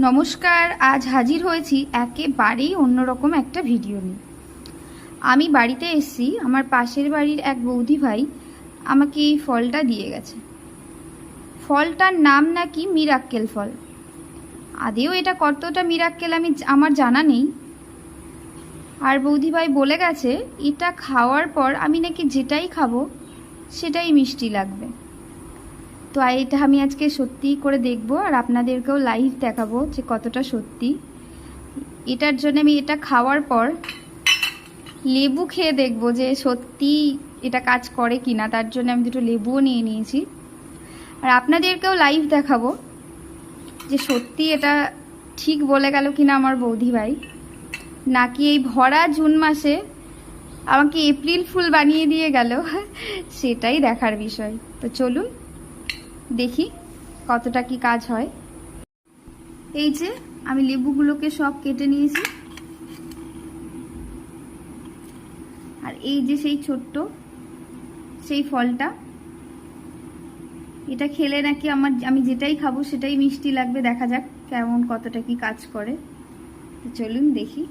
নমস্কার, আজ হাজির হয়েছি একেবারেই অন্যরকম একটা ভিডিও নিয়ে। আমি বাড়িতে এসেছি, আমার পাশের বাড়ির এক বৌদি ভাই আমাকে এই ফলটা দিয়ে গেছে। ফলটার নাম নাকি মিরাক্কেল ফল। আদেও এটা কতটা মিরাক্কেল আমার জানা নেই। আর বৌদি ভাই বলে গেছে এটা খাওয়ার পর আমি নাকি যেটাই খাবো সেটাই মিষ্টি লাগবে। তো এটা আমি আজকে সত্যি করে দেখব আর আপনাদেরকেও লাইভ দেখাবো যে কতটা সত্যি। এটার জন্য আমি এটা খাওয়ার পর লেবু খেয়ে দেখব যে সত্যি এটা কাজ করে কি না। তার জন্য আমি দুটো লেবুও নিয়ে নিয়েছি আর আপনাদেরকেও লাইভ দেখাবো যে সত্যি এটা ঠিক বলে গেল কি না আমার বৌদি ভাই, নাকি এই ভরা জুন মাসে আমাকে এপ্রিল ফুল বানিয়ে দিয়ে গেল সেটাই দেখার বিষয়। তো চলুন দেখি কতটা কি কাজ হয়। এই যে আমি লেবুগুলোকে সব কেটে নিয়েছি আর এই যে সেই ছোট্ট সেই ফলটা, এটা খেলে নাকি আমি যেটাই খাবো সেটাই মিষ্টি লাগবে। দেখা যাক কেমন কতটা কি কাজ করে। তো চলুন দেখি।